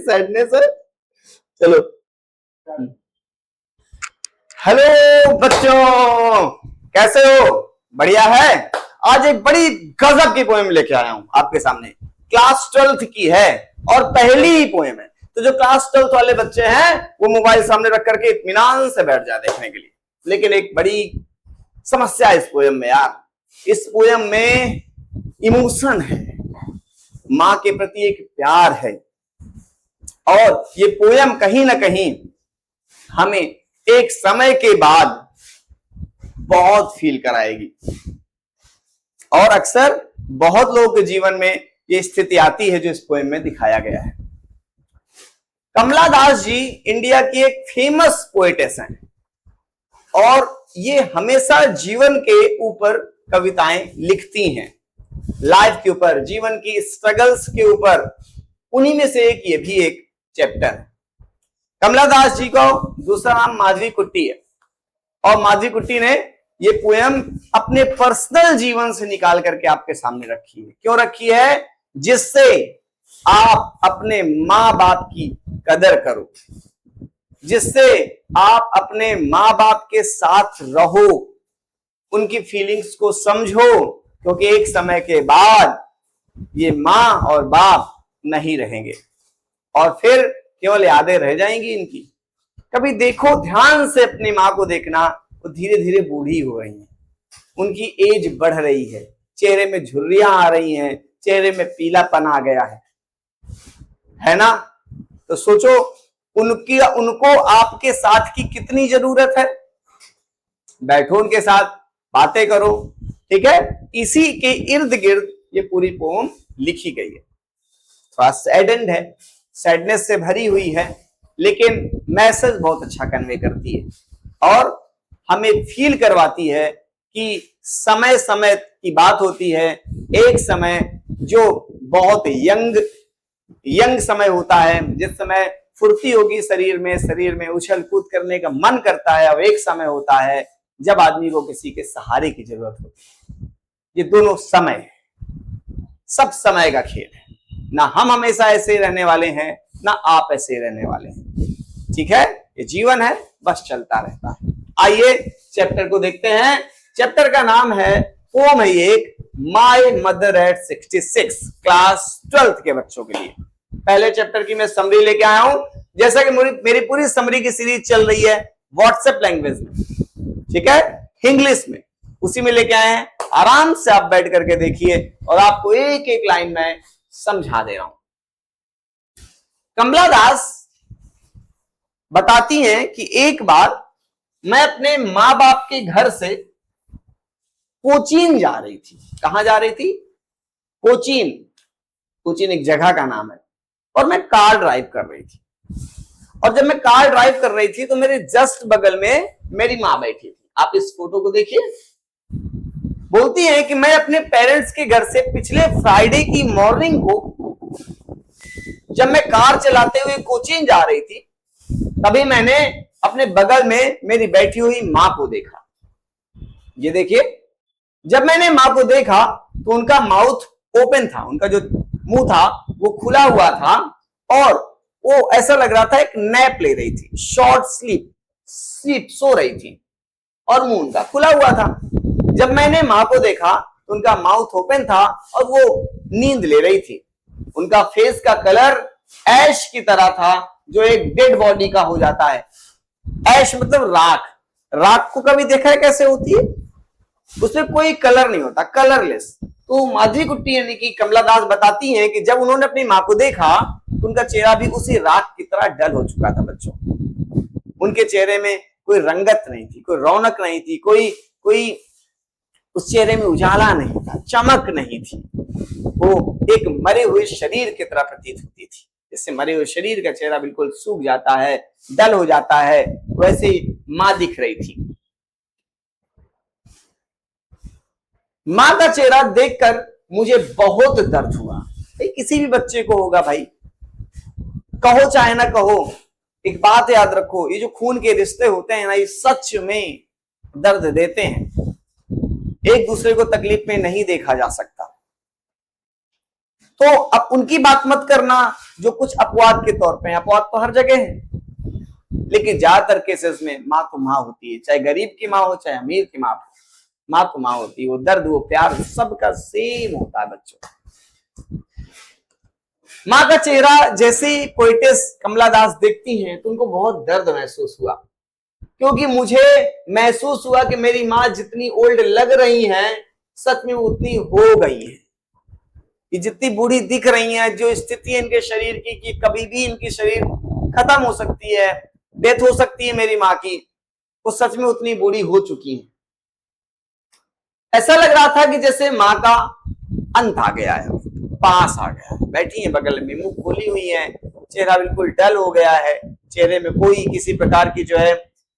Sadness है। चलो, hello बच्चों, कैसे हो? बढ़िया है। आज एक बड़ी गजब की पोएम लेके आया हूं आपके सामने। क्लास 12th की है और पहली ही पोएम है। तो जो क्लास 12th वाले बच्चे हैं वो मोबाइल सामने रख करके इत्मीनान से बैठ जाए देखने के लिए। लेकिन एक बड़ी समस्या है इस पोएम में यार। इस पोएम में इमोशन है, मां के प्रति एक प्यार है, और ये पोएम कहीं ना कहीं हमें एक समय के बाद बहुत फील कराएगी। और अक्सर बहुत लोगों के जीवन में ये स्थिति आती है जो इस पोएम में दिखाया गया है। कमला दास जी इंडिया की एक फेमस पोएटेस हैं और ये हमेशा जीवन के ऊपर कविताएं लिखती हैं, लाइफ के ऊपर, जीवन की स्ट्रगल्स के ऊपर। उन्हीं में से एक ये भी एक चैप्टर है। कमला दास जी को दूसरा नाम माधवी कुट्टी है और माधवी कुट्टी ने ये पोएम अपने पर्सनल जीवन से निकाल करके आपके सामने रखी है। क्यों रखी है? जिससे आप अपने मां बाप की कदर करो, जिससे आप अपने मां बाप के साथ रहो, उनकी फीलिंग्स को समझो, क्योंकि एक समय के बाद ये मां और बाप नहीं रहेंगे और फिर केवल यादें रह जाएंगी इनकी। कभी देखो, ध्यान से अपनी मां को देखना, वो धीरे धीरे बूढ़ी हो रही हैं, उनकी एज बढ़ रही है, चेहरे में झुर्रियां आ रही हैं, चेहरे में पीलापन आ गया है ना? तो सोचो उनको आपके साथ की कितनी जरूरत है। बैठो उनके साथ, बातें करो, ठीक है? इसी के इर्द गिर्द ये पूरी पोएम लिखी गई है। थोड़ा सैडेंड है, सैडनेस से भरी हुई है, लेकिन मैसेज बहुत अच्छा कन्वे करती है और हमें फील करवाती है कि समय समय की बात होती है। एक समय जो बहुत यंग समय होता है, जिस समय फुर्ती होगी शरीर में उछल कूद करने का मन करता है, और एक समय होता है जब आदमी को किसी के सहारे की जरूरत होती है। ये दोनों समय, सब समय का खेल है। ना हम हमेशा ऐसे रहने वाले हैं, ना आप ऐसे रहने वाले हैं, ठीक है? ये जीवन है, बस चलता रहता है। आइए चैप्टर को देखते हैं। चैप्टर का नाम है, पोएम है एक, my mother eight 66, class 12th के बच्चों के लिए। पहले चैप्टर की मैं समरी लेके आया हूं। जैसा कि मेरी पूरी समरी की सीरीज चल रही है व्हाट्सएप लैंग्वेज में, ठीक है, इंग्लिश में, उसी में लेके आए हैं। आराम से आप बैठ करके देखिए और आपको एक एक लाइन में समझा दे रहा हूं। कमला दास बताती हैं कि एक बार मैं अपने मां बाप के घर से कोचीन जा रही थी। कहां जा रही थी? कोचीन। कोचीन एक जगह का नाम है। और मैं कार ड्राइव कर रही थी, और जब मैं कार ड्राइव कर रही थी तो मेरे जस्ट बगल में मेरी मां बैठी थी। आप इस फोटो को देखिए। बोलती है कि मैं अपने पेरेंट्स के घर से पिछले फ्राइडे की मॉर्निंग को, जब मैं कार चलाते हुए कोचीन जा रही थी, तभी मैंने अपने बगल में मेरी बैठी हुई मां को देखा। ये देखिए, जब मैंने मां को देखा तो उनका माउथ ओपन था, उनका जो मुंह था वो खुला हुआ था और वो ऐसा लग रहा था एक नैप ले रही थी, शॉर्ट स्लीप सो रही थी, और मुंह उनका खुला हुआ था। जब मैंने मां को देखा तो उनका माउथ ओपन था और वो नींद ले रही थी। उनका फेस का कलर ऐश की तरह था, जो एक डेड बॉडी का हो जाता है। ऐश मतलब राख। राख को कभी देखा है कैसे होती है? उसमें कोई कलर नहीं होता, कलरलेस। तो माधवी कुट्टी यानी कि कमला दास बताती हैं कि जब उन्होंने अपनी मां को देखा तो उनका चेहरा भी उसी राख की तरह डल हो चुका था। बच्चों, उनके चेहरे में कोई रंगत नहीं थी, कोई रौनक नहीं थी, कोई उस चेहरे में उजाला नहीं था, चमक नहीं थी। वो एक मरे हुए शरीर की तरह प्रतीत होती थी। जैसे मरे हुए शरीर का चेहरा बिल्कुल सूख जाता है, डल हो जाता है, वैसे ही मां दिख रही थी। मां का चेहरा देखकर मुझे बहुत दर्द हुआ। किसी भी बच्चे को होगा भाई, कहो चाहे ना कहो, एक बात याद रखो, ये जो खून के रिश्ते होते हैं ना, ये सच में दर्द देते हैं। एक दूसरे को तकलीफ में नहीं देखा जा सकता। तो अब उनकी बात मत करना जो कुछ अपवाद के तौर पे, अपवाद तो हर जगह है, लेकिन ज्यादातर केसेस में माँ तो माँ होती है, चाहे गरीब की माँ हो चाहे अमीर की माँ हो, माँ तो माँ होती है। वो दर्द वो प्यार सबका सेम होता है बच्चों। माँ का चेहरा जैसे ही पोएटेस कमला दास देखती हैं तो उनको बहुत दर्द महसूस हुआ, क्योंकि मुझे महसूस हुआ कि मेरी माँ जितनी ओल्ड लग रही हैं सच में उतनी हो गई है। ये जितनी बूढ़ी दिख रही हैं, जो स्थिति है इनके शरीर की कि कभी भी इनकी शरीर खत्म हो सकती है, डेथ हो सकती है मेरी माँ की, वो सच में उतनी बूढ़ी हो चुकी है। ऐसा लग रहा था कि जैसे माँ का अंत आ गया है, पास आ गया है। बैठी है बगल में, मुंह खोली हुई है, चेहरा बिल्कुल डल हो गया है, चेहरे में कोई किसी प्रकार की जो है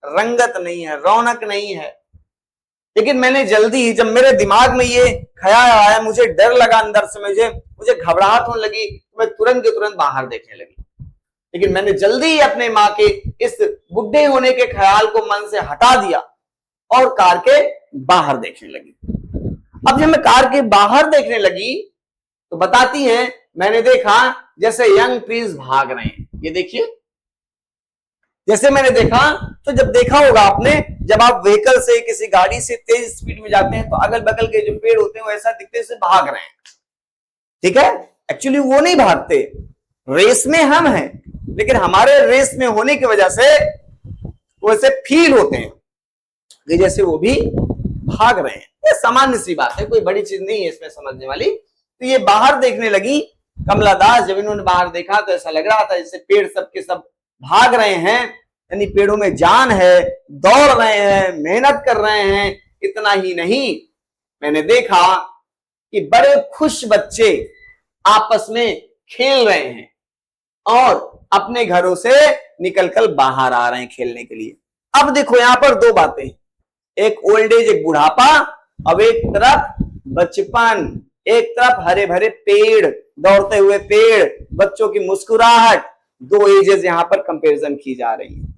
रंगत नहीं है, रौनक नहीं है। लेकिन मैंने जल्दी ही, जब मेरे दिमाग में ये ख्याल आया, मुझे डर लगा अंदर से, मुझे घबराहट होने लगी, मैं तुरंत के तुरंत बाहर देखने लगी। लेकिन मैंने जल्दी ही अपने माँ के इस बुढ़े होने के ख्याल को मन से हटा दिया और कार के बाहर देखने लगी। अब जब मैं कार के बाहर देखने लगी तो बताती हैं, मैंने देखा जैसे यंग ट्रीज भाग रहे हैं। ये देखिए, जैसे मैंने देखा, तो जब देखा होगा आपने, जब आप व्हीकल से किसी गाड़ी से तेज स्पीड में जाते हैं तो अगल बगल के जो पेड़ होते हैं वो ऐसा दिखते से भाग रहे हैं, ठीक है। एक्चुअली वो नहीं भागते, रेस में हम हैं, लेकिन हमारे रेस में होने की वजह से वो ऐसे फील होते हैं कि जैसे वो भी भाग रहे हैं। ये सामान्य सी बात है, कोई बड़ी चीज नहीं है इसमें समझने वाली। तो ये बाहर देखने लगी कमला दास, जब इन्होंने बाहर देखा तो ऐसा लग रहा था जैसे पेड़ सबके सब भाग रहे हैं, यानी पेड़ों में जान है, दौड़ रहे हैं, मेहनत कर रहे हैं। इतना ही नहीं, मैंने देखा कि बड़े खुश बच्चे आपस में खेल रहे हैं और अपने घरों से निकलकर बाहर आ रहे हैं खेलने के लिए। अब देखो यहां पर दो बातें, एक ओल्ड एज, एक बुढ़ापा, अब एक तरफ बचपन, एक तरफ हरे भरे पेड़, दौड़ते हुए पेड़, बच्चों की मुस्कुराहट, दो एजेस यहां पर कंपैरिजन की जा रही है।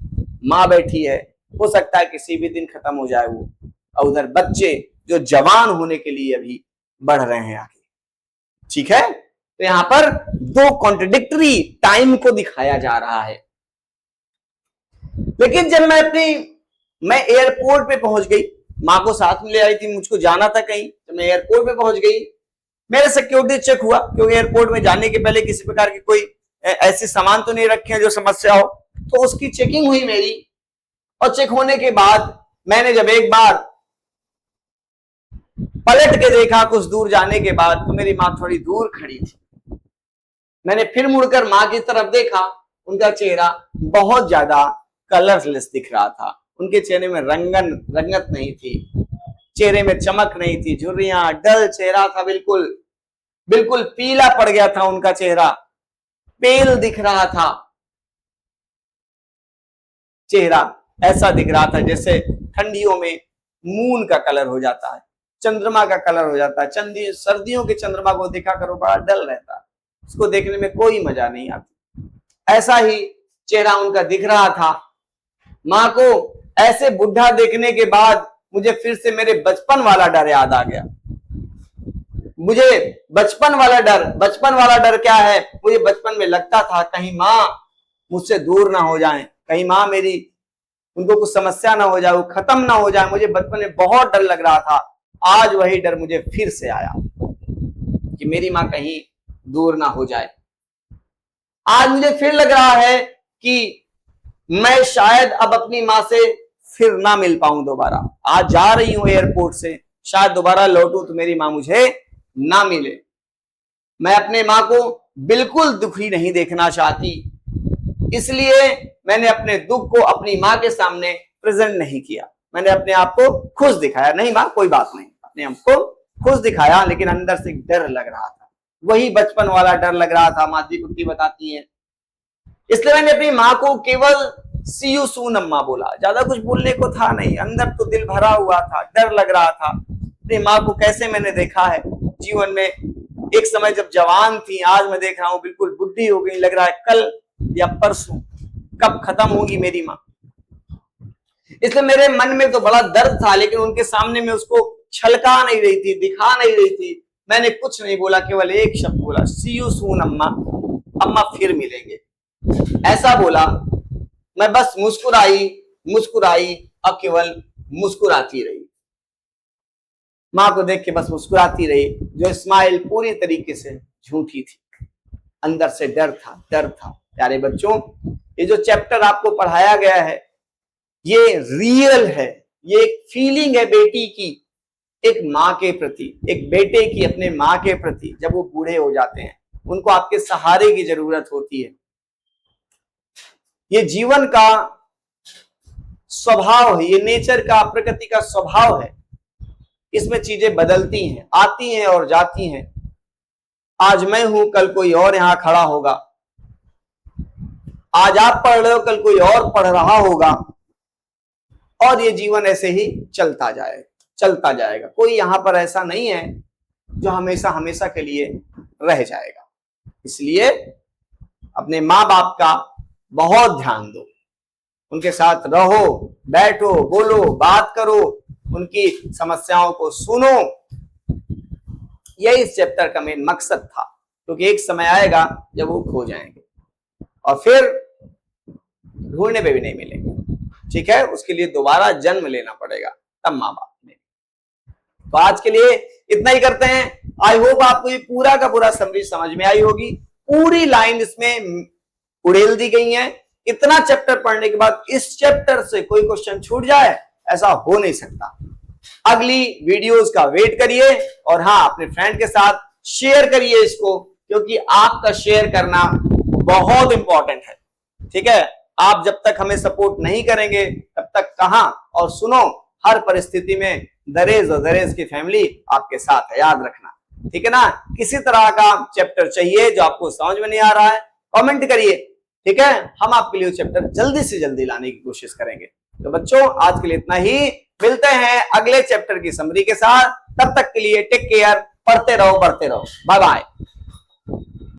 माँ बैठी है, हो सकता है किसी भी दिन खत्म हो जाए वो, और उधर बच्चे जो जवान होने के लिए अभी बढ़ रहे हैं आगे, ठीक है। तो यहां पर दो कॉन्ट्रडिक्टरी टाइम को दिखाया जा रहा है। लेकिन जब मैं एयरपोर्ट पे पहुंच गई, माँ को साथ में ले आई थी, मुझको जाना था कहीं, तो मैं एयरपोर्ट पे पहुंच गई। मेरे सिक्योरिटी चेक हुआ, क्योंकि एयरपोर्ट में जाने के पहले किसी प्रकार की कोई ऐसी सामान तो नहीं रखे हैं जो समस्या हो, तो उसकी चेकिंग हुई मेरी। और चेक होने के बाद मैंने जब एक बार पलट के देखा कुछ दूर जाने के बाद, तो मेरी माँ थोड़ी दूर खड़ी थी। मैंने फिर मुड़कर माँ की तरफ देखा, उनका चेहरा बहुत ज्यादा कलरलेस दिख रहा था, उनके चेहरे में रंगत नहीं थी, चेहरे में चमक नहीं थी, झुर्रियां, डल चेहरा था, बिल्कुल बिल्कुल पीला पड़ गया था उनका चेहरा, पेल दिख रहा था चेहरा। ऐसा दिख रहा था जैसे ठंडियों में मून का कलर हो जाता है, चंद्रमा का कलर हो जाता है। सर्दियों के चंद्रमा को देखा करो, बड़ा डल रहता है, उसको देखने में कोई मजा नहीं आती। ऐसा ही चेहरा उनका दिख रहा था। माँ को ऐसे बुढ़ा देखने के बाद मुझे फिर से मेरे बचपन वाला डर याद आ गया। मुझे बचपन वाला डर क्या है, मुझे बचपन में लगता था कहीं माँ मुझसे दूर ना हो जाए, कहीं माँ मेरी, उनको कुछ समस्या ना हो जाए, वो खत्म ना हो जाए। मुझे बचपन में बहुत डर लग रहा था। आज वही डर मुझे फिर से आया कि मेरी माँ कहीं दूर ना हो जाए। आज मुझे फिर लग रहा है कि मैं शायद अब अपनी माँ से फिर ना मिल पाऊं दोबारा। आज जा रही हूं एयरपोर्ट से, शायद दोबारा लौटूं तो मेरी माँ मुझे ना मिले। मैं अपने माँ को बिल्कुल दुखी नहीं देखना चाहती, इसलिए मैंने अपने दुख को अपनी माँ के सामने प्रेजेंट नहीं किया। मैंने अपने आप को खुश दिखाया, नहीं माँ कोई बात नहीं, अपने आप को खुश दिखाया, लेकिन अंदर से डर लग रहा था, वही बचपन वाला डर लग रहा था। माधी कुट्टी बताती है, इसलिए मैंने अपनी माँ को केवल सी यू सून अम्मा बोला, ज्यादा कुछ बोलने को था नहीं। अंदर तो दिल भरा हुआ था, डर लग रहा था। अपनी माँ को कैसे मैंने देखा है जीवन में, एक समय जब जवान थी, आज मैं देख रहा हूं बिल्कुल बुढ़ी हो गई। लग रहा है कल या परसों कब खत्म होगी मेरी माँ। इसलिए मेरे मन में तो बड़ा दर्द था, लेकिन उनके सामने में उसको छलका नहीं रही थी, दिखा नहीं रही थी। मैंने कुछ नहीं बोला, केवल एक शब्द बोला, सी यू सून अम्मा, अम्मा फिर मिलेंगे, ऐसा बोला। मैं बस मुस्कुराई मुस्कुराई और केवल मुस्कुराती रही, माँ को देख के बस मुस्कुराती रही, जो स्माइल पूरी तरीके से झूठी थी, अंदर से डर था, डर था। प्यारे बच्चों, ये जो चैप्टर आपको पढ़ाया गया है ये रियल है, ये एक फीलिंग है बेटी की एक माँ के प्रति, एक बेटे की अपने माँ के प्रति। जब वो बूढ़े हो जाते हैं, उनको आपके सहारे की जरूरत होती है। ये जीवन का स्वभाव है, ये नेचर का, प्रकृति का स्वभाव है। इसमें चीजें बदलती हैं, आती हैं और जाती हैं। आज मैं हूं, कल कोई और यहां खड़ा होगा। आज आप पढ़ रहे हो, कल कोई और पढ़ रहा होगा, और ये जीवन ऐसे ही चलता जाएगा। कोई यहां पर ऐसा नहीं है जो हमेशा हमेशा के लिए रह जाएगा। इसलिए अपने माँ बाप का बहुत ध्यान दो, उनके साथ रहो, बैठो, बोलो, बात करो, उनकी समस्याओं को सुनो। यही इस चैप्टर का मेन मकसद था, क्योंकि एक समय आएगा जब वो खो जाएंगे और फिर ढूंढने पे भी नहीं मिलेंगे। ठीक है, उसके लिए दोबारा जन्म लेना पड़ेगा, तब माँ बाप में। तो आज के लिए इतना ही करते हैं। आई होप आपको ये पूरा का पूरा समरी समझ में आई होगी। पूरी लाइन इसमें उड़ेल दी गई है। इतना चैप्टर पढ़ने के बाद इस चैप्टर से कोई क्वेश्चन छूट जाए, ऐसा हो नहीं सकता। अगली वीडियोस का वेट करिए, और हाँ, अपने फ्रेंड के साथ शेयर करिए इसको, क्योंकि आपका शेयर करना बहुत इंपॉर्टेंट है। ठीक है, आप जब तक हमें सपोर्ट नहीं करेंगे तब तक कहां। और सुनो, हर परिस्थिति में दरेज और दरेज की फैमिली आपके साथ है, याद रखना। ठीक है ना। किसी तरह का चैप्टर चाहिए जो आपको समझ में नहीं आ रहा है, कमेंट करिए। ठीक है, हम आपके लिए चैप्टर जल्दी से जल्दी लाने की कोशिश करेंगे। तो बच्चों, आज के लिए इतना ही। मिलते हैं अगले चैप्टर की समरी के साथ। तब तक के लिए टेक केयर, पढ़ते रहो, बढ़ते रहो। Bye bye.